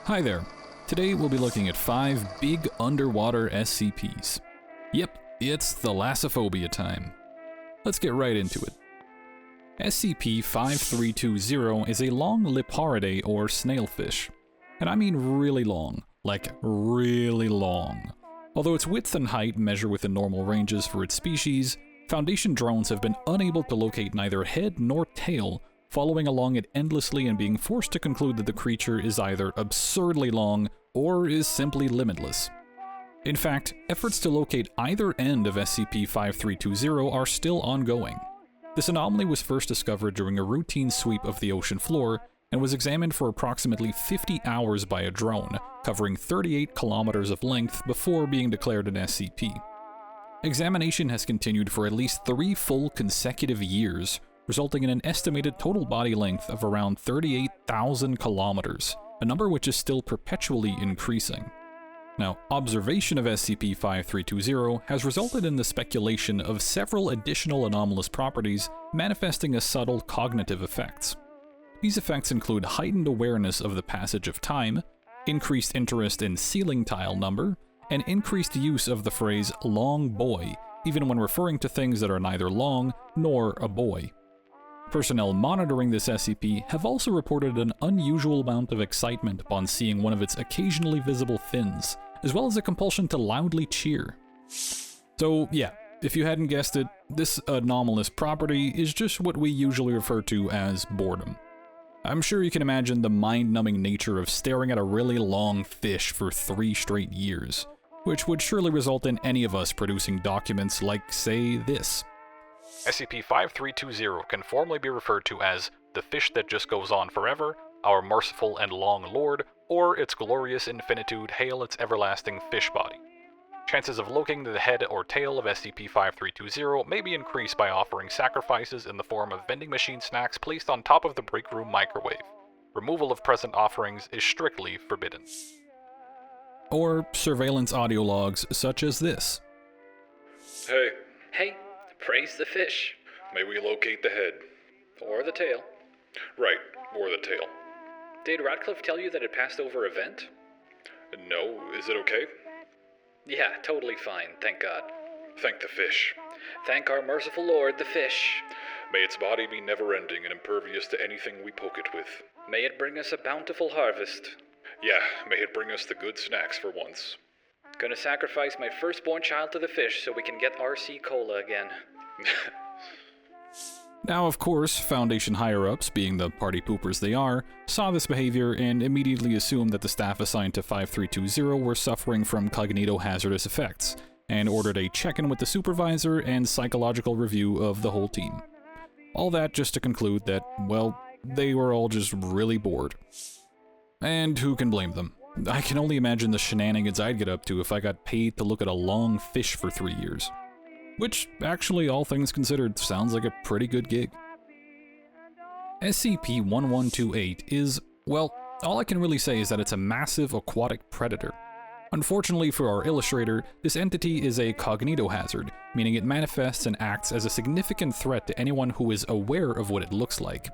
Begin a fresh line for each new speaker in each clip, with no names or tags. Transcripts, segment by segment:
Hi there. Today we'll be looking at 5 big underwater SCPs. Yep, it's thalassophobia time. Let's get right into it. SCP-5320 is a long Leporidae or snailfish. And I mean really long, like really long. Although its width and height measure within normal ranges for its species, Foundation drones have been unable to locate neither head nor tail, following along it endlessly and being forced to conclude that the creature is either absurdly long or is simply limitless. In fact, efforts to locate either end of SCP-5320 are still ongoing. This anomaly was first discovered during a routine sweep of the ocean floor and was examined for approximately 50 hours by a drone, covering 38 kilometers of length before being declared an SCP. Examination has continued for at least 3 full consecutive years, resulting in an estimated total body length of around 38,000 kilometers, a number which is still perpetually increasing. Now, observation of SCP-5320 has resulted in the speculation of several additional anomalous properties manifesting as subtle cognitive effects. These effects include heightened awareness of the passage of time, increased interest in ceiling tile number, and increased use of the phrase long boy, even when referring to things that are neither long nor a boy. Personnel monitoring this SCP have also reported an unusual amount of excitement upon seeing one of its occasionally visible fins, as well as a compulsion to loudly cheer. So yeah, if you hadn't guessed it, this anomalous property is just what we usually refer to as boredom. I'm sure you can imagine the mind-numbing nature of staring at a really long fish for 3 straight years, which would surely result in any of us producing documents like, say, this. SCP-5320 can formally be referred to as the fish that just goes on forever, our merciful and long lord, or its glorious infinitude hail its everlasting fish body. Chances of locating the head or tail of SCP-5320 may be increased by offering sacrifices in the form of vending machine snacks placed on top of the break room microwave. Removal of present offerings is strictly forbidden. Or surveillance audio logs such as this.
Hey,
Hey, praise the fish.
may we locate the head?
Or the tail.
Right, or the tail.
Did Radcliffe tell you that it passed over a vent?
No, is it okay?
Yeah, totally fine, thank God.
Thank the fish.
Thank our merciful Lord, the fish.
May its body be never-ending and impervious to anything we poke it with.
May it bring us a bountiful harvest.
Yeah, may it bring us the good snacks for once.
Gonna sacrifice my firstborn child to the fish so we can get RC Cola again.
Now, of course, Foundation higher-ups, being the party poopers they are, saw this behavior and immediately assumed that the staff assigned to 5320 were suffering from cognitohazardous effects, and ordered a check-in with the supervisor and psychological review of the whole team. All that just to conclude that, well, they were all just really bored. And who can blame them? I can only imagine the shenanigans I'd get up to if I got paid to look at a long fish for 3 years. Which, actually, all things considered, sounds like a pretty good gig. SCP-1128 is, well, all I can really say is that it's a massive aquatic predator. Unfortunately for our illustrator, this entity is a cognitohazard, meaning it manifests and acts as a significant threat to anyone who is aware of what it looks like.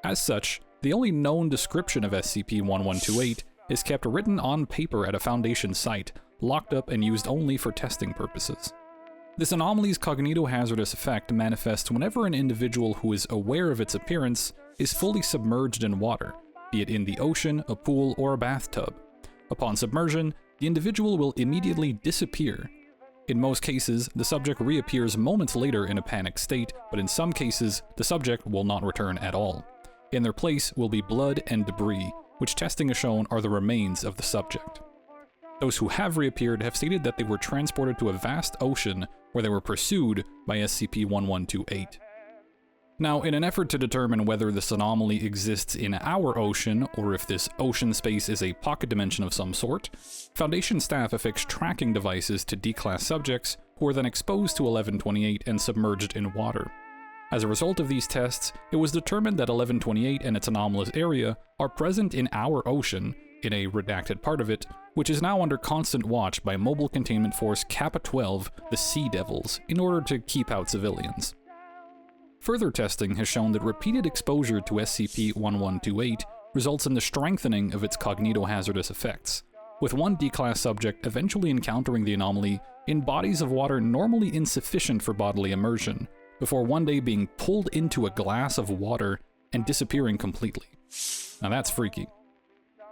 As such, the only known description of SCP-1128 is kept written on paper at a Foundation site, locked up and used only for testing purposes. This anomaly's cognitohazardous effect manifests whenever an individual who is aware of its appearance is fully submerged in water, be it in the ocean, a pool, or a bathtub. Upon submersion, the individual will immediately disappear. In most cases, the subject reappears moments later in a panicked state, but in some cases, the subject will not return at all. In their place will be blood and debris, which testing has shown are the remains of the subject. Those who have reappeared have stated that they were transported to a vast ocean where they were pursued by SCP-1128. Now, in an effort to determine whether this anomaly exists in our ocean, or if this ocean space is a pocket dimension of some sort, Foundation staff affixed tracking devices to D-class subjects who were then exposed to 1128 and submerged in water. As a result of these tests, it was determined that 1128 and its anomalous area are present in our ocean, in a redacted part of it, which is now under constant watch by Mobile Containment Force Kappa 12, the Sea Devils, in order to keep out civilians. Further testing has shown that repeated exposure to SCP-1128 results in the strengthening of its cognitohazardous effects, with one D-class subject eventually encountering the anomaly in bodies of water normally insufficient for bodily immersion, before one day being pulled into a glass of water and disappearing completely. Now that's freaky.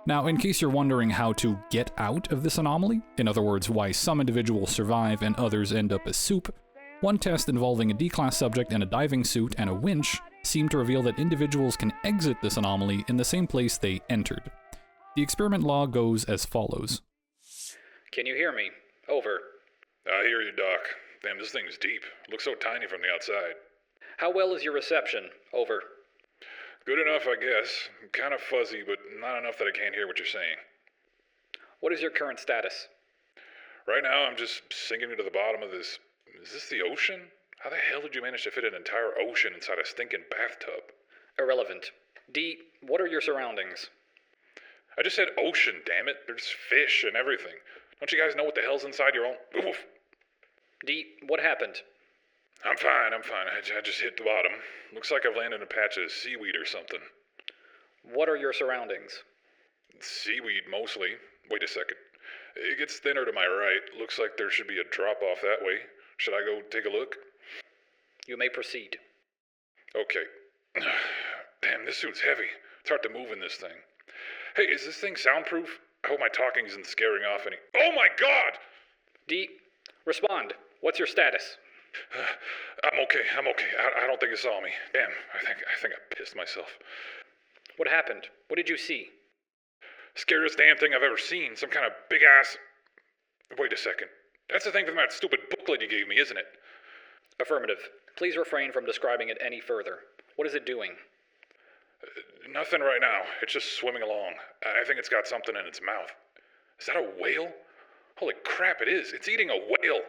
Now, in case you're wondering how to get out of this anomaly, in other words, why some individuals survive and others end up as soup, one test involving a D-class subject in a diving suit and a winch seemed to reveal that individuals can exit this anomaly in the same place they entered. The experiment log goes as follows.
Can you hear me? Over.
I hear you, Doc. Damn, this thing's deep. Looks so tiny from the outside.
How well is your reception? Over.
Good enough, I guess. Kind of fuzzy, but not enough that I can't hear what you're saying.
What is your current status?
Right now, I'm just sinking into the bottom of this... Is this the ocean? How the hell did you manage to fit an entire ocean inside a stinking bathtub?
Irrelevant. D, what are your surroundings?
I just said ocean, damn it. There's fish and everything. Don't you guys know what the hell's inside your own... Oof.
D, what happened?
I'm fine. I just hit the bottom. Looks like I've landed in a patch of seaweed or something.
What are your surroundings?
Seaweed, mostly. Wait a second. It gets thinner to my right. Looks like there should be a drop-off that way. Should I go take a look?
You may proceed.
Okay. Damn, this suit's heavy. It's hard to move in this thing. Hey, is this thing soundproof? I hope my talking isn't scaring off any... Oh my god!
D, respond. What's your status?
I'm okay. I don't think it saw me. Damn, I think I pissed myself.
What happened? What did you see?
Scariest damn thing I've ever seen. Some kind of big-ass... Wait a second. That's the thing from that stupid booklet you gave me, isn't it?
Affirmative. Please refrain from describing it any further. What is it doing?
Nothing right now. It's just swimming along. I think it's got something in its mouth. Is that a whale? Holy crap, it is. It's eating a whale.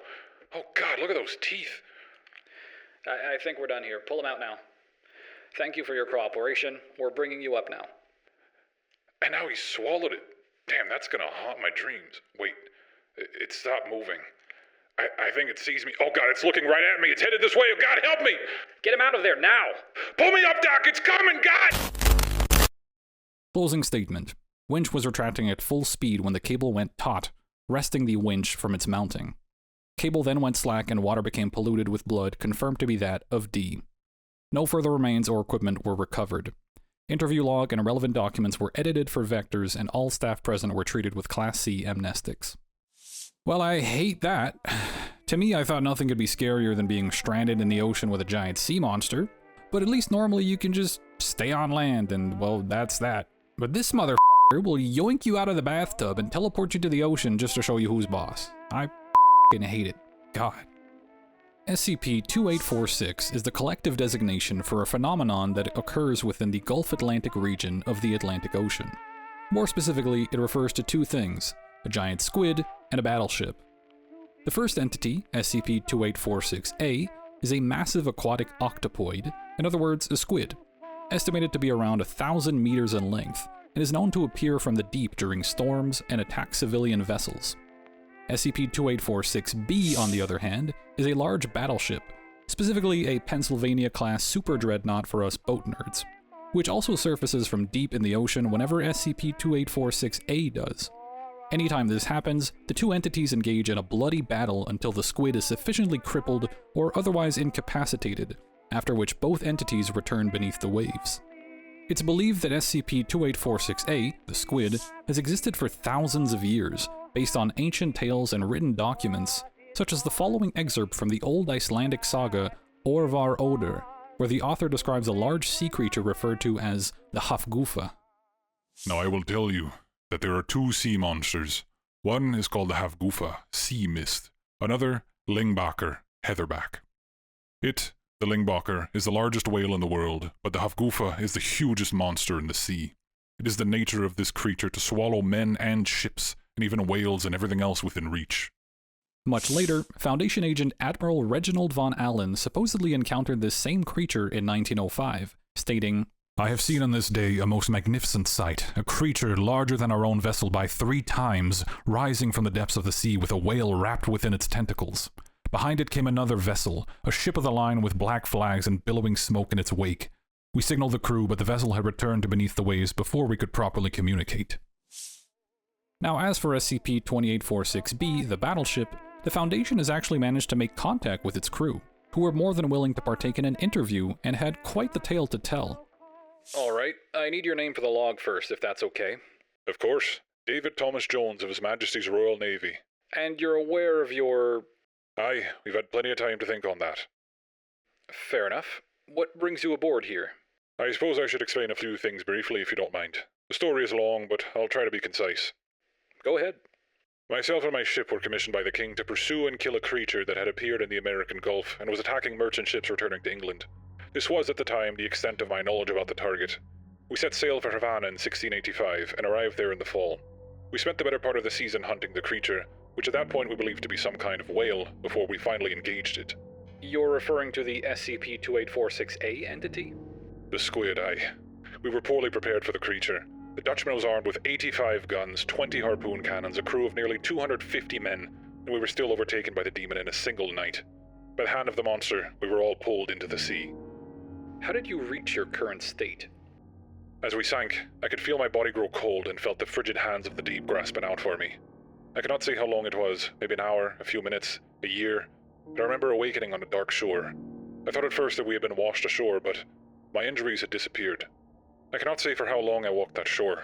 Oh god, look at those teeth.
I think we're done here. Pull them out now. Thank you for your cooperation. We're bringing you up now.
And now he swallowed it. Damn, that's gonna haunt my dreams. Wait, it stopped moving. I think it sees me. Oh god, it's looking right at me. It's headed this way. Oh god, help me!
Get him out of there now!
Pull me up, Doc! It's coming, God!
Closing statement. Winch was retracting at full speed when the cable went taut, wresting the winch from its mounting. Cable then went slack and water became polluted with blood confirmed to be that of D. No further remains or equipment were recovered. Interview log and relevant documents were edited for vectors and all staff present were treated with Class C amnestics. Well, I hate that. To me, I thought nothing could be scarier than being stranded in the ocean with a giant sea monster, but at least normally you can just stay on land and, well, that's that. But this motherfucker will yoink you out of the bathtub and teleport you to the ocean just to show you who's boss. I hate it. God. SCP-2846 is the collective designation for a phenomenon that occurs within the Gulf Atlantic region of the Atlantic Ocean. More specifically, it refers to two things, a giant squid and a battleship. The first entity, SCP-2846-A, is a massive aquatic octopoid, in other words, a squid, estimated to be around 1,000 meters in length, and is known to appear from the deep during storms and attack civilian vessels. SCP-2846-B, on the other hand, is a large battleship, specifically a Pennsylvania-class super dreadnought for us boat nerds, which also surfaces from deep in the ocean whenever SCP-2846-A does. Anytime this happens, the two entities engage in a bloody battle until the squid is sufficiently crippled or otherwise incapacitated, after which both entities return beneath the waves. It's believed that SCP-2846-A, the squid, has existed for thousands of years, based on ancient tales and written documents, such as the following excerpt from the old Icelandic saga Orvar Odr, where the author describes a large sea creature referred to as the Hafgufa.
Now I will tell you that there are two sea monsters. One is called the Hafgufa, sea mist. Another, Lingbacher, heatherback. It, the Lingbacher, is the largest whale in the world, but the Hafgufa is the hugest monster in the sea. It is the nature of this creature to swallow men and ships, and even whales and everything else within reach.
Much later, Foundation agent Admiral Reginald von Allen supposedly encountered this same creature in 1905, stating,
I have seen on this day a most magnificent sight, a creature larger than our own vessel by 3 times, rising from the depths of the sea with a whale wrapped within its tentacles. Behind it came another vessel, a ship of the line with black flags and billowing smoke in its wake.
We signaled the crew, but the vessel had returned to beneath the waves before we could properly communicate. Now, as for SCP-2846-B, the battleship, the Foundation has actually managed to make contact with its crew, who were more than willing to partake in an interview and had quite the tale to tell.
Alright, I need your name for the log first, if that's okay.
Of course. David Thomas Jones of His Majesty's Royal Navy.
And you're aware of your...
Aye, we've had plenty of time to think on that.
Fair enough. What brings you aboard here?
I suppose I should explain a few things briefly if you don't mind. The story is long, but I'll try to be concise.
Go ahead.
Myself and my ship were commissioned by the King to pursue and kill a creature that had appeared in the American Gulf and was attacking merchant ships returning to England. This was, at the time, the extent of my knowledge about the target. We set sail for Havana in 1685 and arrived there in the fall. We spent the better part of the season hunting the creature, which at that point we believed to be some kind of whale, before we finally engaged it.
You're referring to the SCP-2846-A entity?
The squid, aye. We were poorly prepared for the creature. The Dutchman was armed with 85 guns, 20 harpoon cannons, a crew of nearly 250 men, and we were still overtaken by the demon in a single night. By the hand of the monster, we were all pulled into the sea.
How did you reach your current state?
As we sank, I could feel my body grow cold and felt the frigid hands of the deep grasping out for me. I cannot say how long it was, maybe an hour, a few minutes, a year, but I remember awakening on a dark shore. I thought at first that we had been washed ashore, but my injuries had disappeared. I cannot say for how long I walked that shore.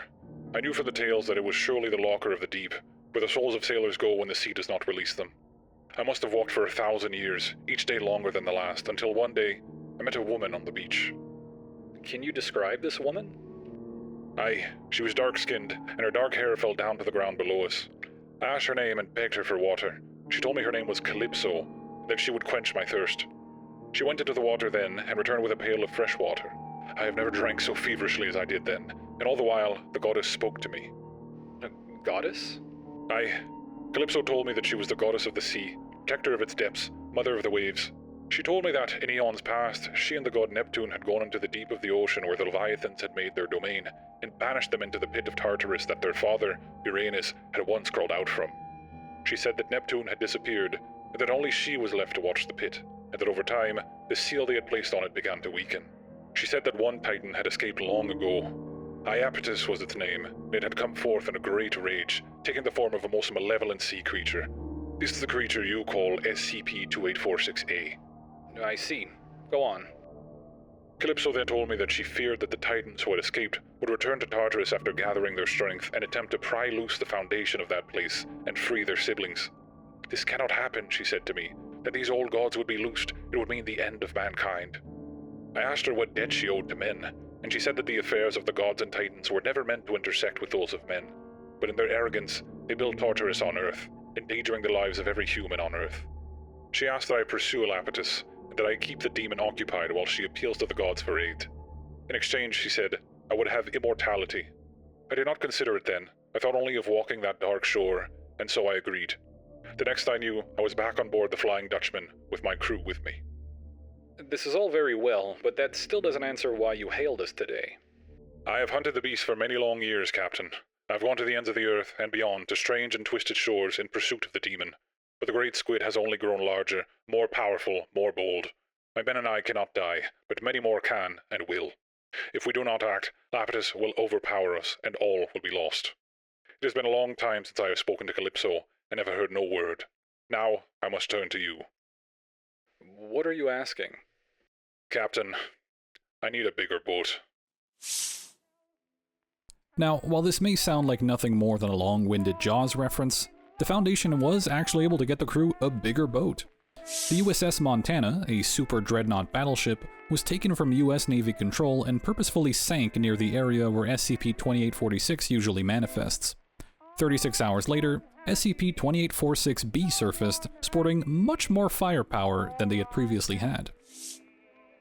I knew from the tales that it was surely the locker of the deep, where the souls of sailors go when the sea does not release them. I must have walked for 1,000 years, each day longer than the last, until one day I met a woman on the beach.
Can you describe this woman?
Aye, she was dark-skinned, and her dark hair fell down to the ground below us. I asked her name and begged her for water. She told me her name was Calypso, and that she would quench my thirst. She went into the water then, and returned with a pail of fresh water. I have never drank so feverishly as I did then, and all the while, the goddess spoke to me.
A goddess?
Aye. Calypso told me that she was the goddess of the sea, protector of its depths, mother of the waves. She told me that, in eons past, she and the god Neptune had gone into the deep of the ocean where the Leviathans had made their domain, and banished them into the pit of Tartarus that their father, Uranus, had once crawled out from. She said that Neptune had disappeared, and that only she was left to watch the pit, and that over time, the seal they had placed on it began to weaken. She said that one titan had escaped long ago. Iapetus was its name, and it had come forth in a great rage, taking the form of a most malevolent sea creature. This is the creature you call SCP-2846-A.
I see. Go on.
Calypso then told me that she feared that the titans who had escaped would return to Tartarus after gathering their strength and attempt to pry loose the foundation of that place and free their siblings. This cannot happen, she said to me. That these old gods would be loosed, it would mean the end of mankind. I asked her what debt she owed to men, and she said that the affairs of the gods and titans were never meant to intersect with those of men, but in their arrogance, they built Tartarus on Earth, endangering the lives of every human on Earth. She asked that I pursue Iapetus, and that I keep the demon occupied while she appeals to the gods for aid. In exchange, she said, I would have immortality. I did not consider it then. I thought only of walking that dark shore, and so I agreed. The next I knew, I was back on board the Flying Dutchman, with my crew with me.
This is all very well, but that still doesn't answer why you hailed us today.
I have hunted the beast for many long years, Captain. I've gone to the ends of the earth and beyond to strange and twisted shores in pursuit of the demon. But the great squid has only grown larger, more powerful, more bold. My men and I cannot die, but many more can and will. If we do not act, Iapetus will overpower us, and all will be lost. It has been a long time since I have spoken to Calypso, and have heard no word. Now I must turn to you.
What are you asking?
Captain, I need a bigger boat.
Now, while this may sound like nothing more than a long-winded Jaws reference, the Foundation was actually able to get the crew a bigger boat. The USS Montana, a super dreadnought battleship, was taken from US Navy control and purposefully sank near the area where SCP-2846 usually manifests. 36 hours later, SCP-2846-B surfaced, sporting much more firepower than they had previously had.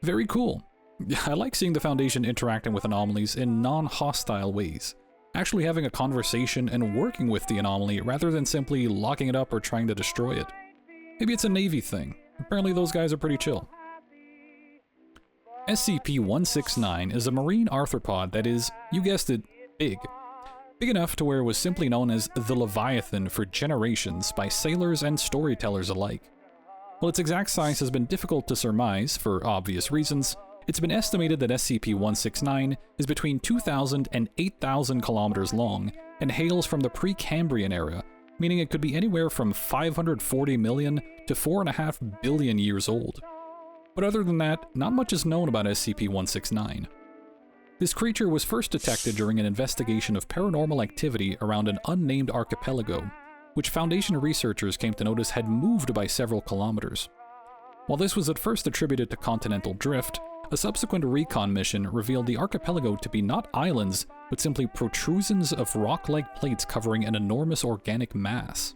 Very cool. I like seeing the Foundation interacting with anomalies in non-hostile ways, actually having a conversation and working with the anomaly rather than simply locking it up or trying to destroy it. Maybe it's a Navy thing. Apparently those guys are pretty chill. SCP-169 is a marine arthropod that is, you guessed it, big. Big enough to where it was simply known as the Leviathan for generations by sailors and storytellers alike. While its exact size has been difficult to surmise for obvious reasons, It's been estimated that SCP-169 is between 2,000 and 8,000 kilometers long and hails from the Precambrian era, meaning it could be anywhere from 540 million to 4.5 billion years old. But other than that, not much is known about SCP-169. This creature was first detected during an investigation of paranormal activity around an unnamed archipelago, which Foundation researchers came to notice had moved by several kilometers. While this was at first attributed to continental drift, a subsequent recon mission revealed the archipelago to be not islands, but simply protrusions of rock-like plates covering an enormous organic mass.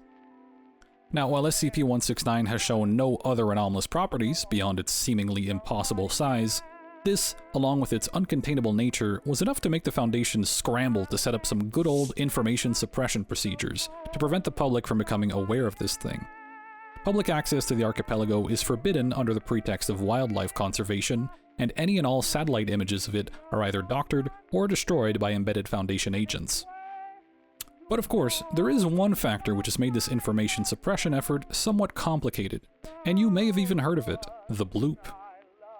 Now, while SCP-169 has shown no other anomalous properties beyond its seemingly impossible size, this, along with its uncontainable nature, was enough to make the Foundation scramble to set up some good old information suppression procedures to prevent the public from becoming aware of this thing. Public access to the archipelago is forbidden under the pretext of wildlife conservation, and any and all satellite images of it are either doctored or destroyed by embedded Foundation agents. But of course, there is one factor which has made this information suppression effort somewhat complicated, and you may have even heard of it: the bloop.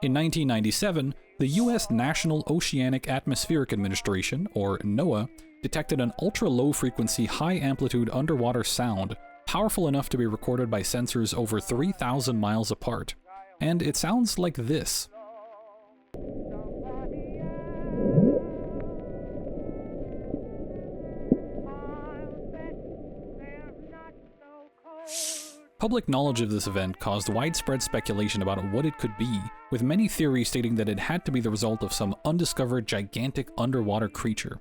In 1997, the US National Oceanic Atmospheric Administration, or NOAA, detected an ultra-low-frequency, high-amplitude underwater sound, powerful enough to be recorded by sensors over 3,000 miles apart. And it sounds like this. Public knowledge of this event caused widespread speculation about what it could be, with many theories stating that it had to be the result of some undiscovered gigantic underwater creature.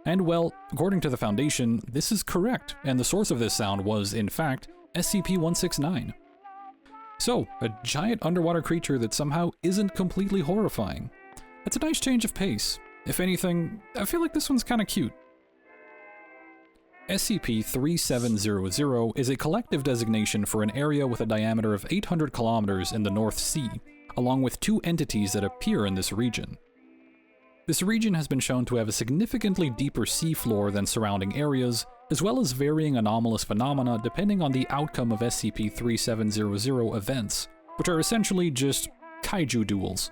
And well, according to the Foundation, this is correct, and the source of this sound was, in fact, SCP-169. So, a giant underwater creature that somehow isn't completely horrifying. That's a nice change of pace. If anything, I feel like this one's kinda cute. SCP-3700 is a collective designation for an area with a diameter of 800 kilometers in the North Sea, along with two entities that appear in this region. This region has been shown to have a significantly deeper seafloor than surrounding areas, as well as varying anomalous phenomena depending on the outcome of SCP-3700 events, which are essentially just kaiju duels.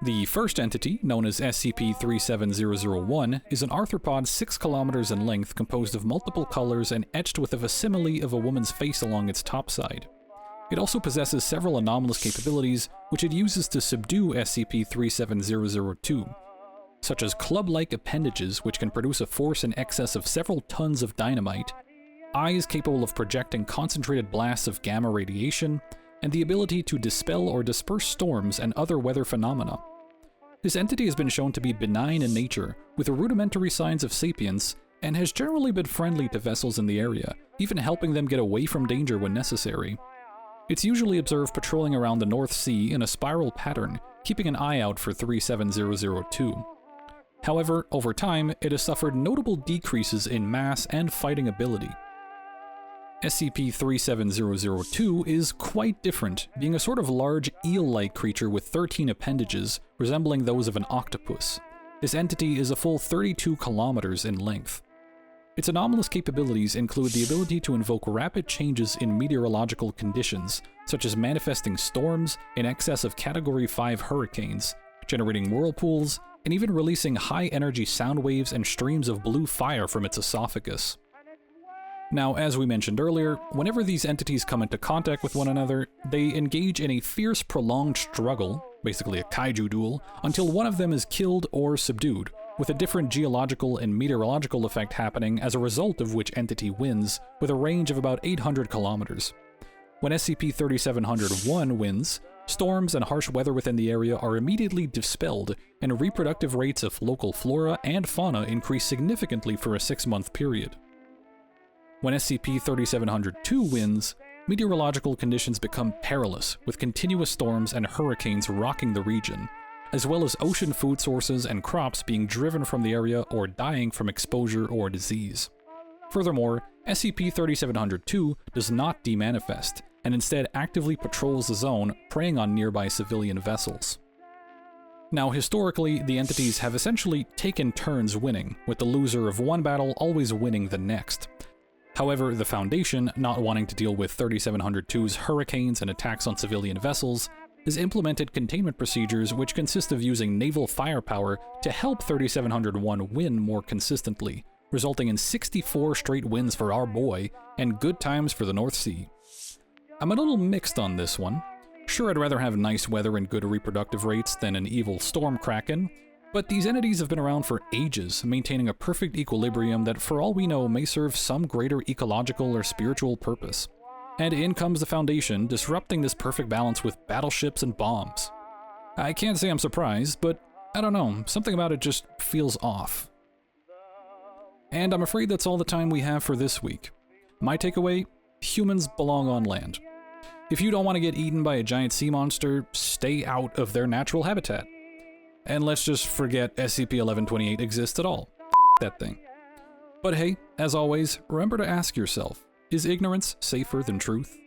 The first entity, known as SCP-37001, is an arthropod 6 kilometers in length composed of multiple colors and etched with a facsimile of a woman's face along its topside. It also possesses several anomalous capabilities which it uses to subdue SCP-37002, such as club-like appendages which can produce a force in excess of several tons of dynamite, eyes capable of projecting concentrated blasts of gamma radiation, and the ability to dispel or disperse storms and other weather phenomena. This entity has been shown to be benign in nature, with rudimentary signs of sapience, and has generally been friendly to vessels in the area, even helping them get away from danger when necessary. It's usually observed patrolling around the North Sea in a spiral pattern, keeping an eye out for 37002. However, over time, it has suffered notable decreases in mass and fighting ability. SCP-37002 is quite different, being a sort of large eel-like creature with 13 appendages, resembling those of an octopus. This entity is a full 32 kilometers in length. Its anomalous capabilities include the ability to invoke rapid changes in meteorological conditions, such as manifesting storms in excess of Category 5 hurricanes, generating whirlpools, and even releasing high-energy sound waves and streams of blue fire from its esophagus. Now, as we mentioned earlier, whenever these entities come into contact with one another, they engage in a fierce, prolonged struggle, basically a kaiju duel, until one of them is killed or subdued, with a different geological and meteorological effect happening as a result of which entity wins, with a range of about 800 kilometers. When SCP-3701 wins, storms and harsh weather within the area are immediately dispelled, and reproductive rates of local flora and fauna increase significantly for a 6-month period. When SCP-3702 wins, meteorological conditions become perilous, with continuous storms and hurricanes rocking the region, as well as ocean food sources and crops being driven from the area or dying from exposure or disease. Furthermore, SCP-3702 does not demanifest, and instead actively patrols the zone, preying on nearby civilian vessels. Now, historically, the entities have essentially taken turns winning, with the loser of one battle always winning the next. However, the Foundation, not wanting to deal with 3702's hurricanes and attacks on civilian vessels, has implemented containment procedures which consist of using naval firepower to help 3701 win more consistently, resulting in 64 straight wins for our boy and good times for the North Sea. I'm a little mixed on this one. Sure, I'd rather have nice weather and good reproductive rates than an evil storm kraken, but these entities have been around for ages, maintaining a perfect equilibrium that for all we know may serve some greater ecological or spiritual purpose. And in comes the Foundation, disrupting this perfect balance with battleships and bombs. I can't say I'm surprised, but I don't know, something about it just feels off. And I'm afraid that's all the time we have for this week. My takeaway: humans belong on land. If you don't want to get eaten by a giant sea monster, stay out of their natural habitat. And let's just forget SCP-1128 exists at all. That thing. But hey, as always, remember to ask yourself, is ignorance safer than truth?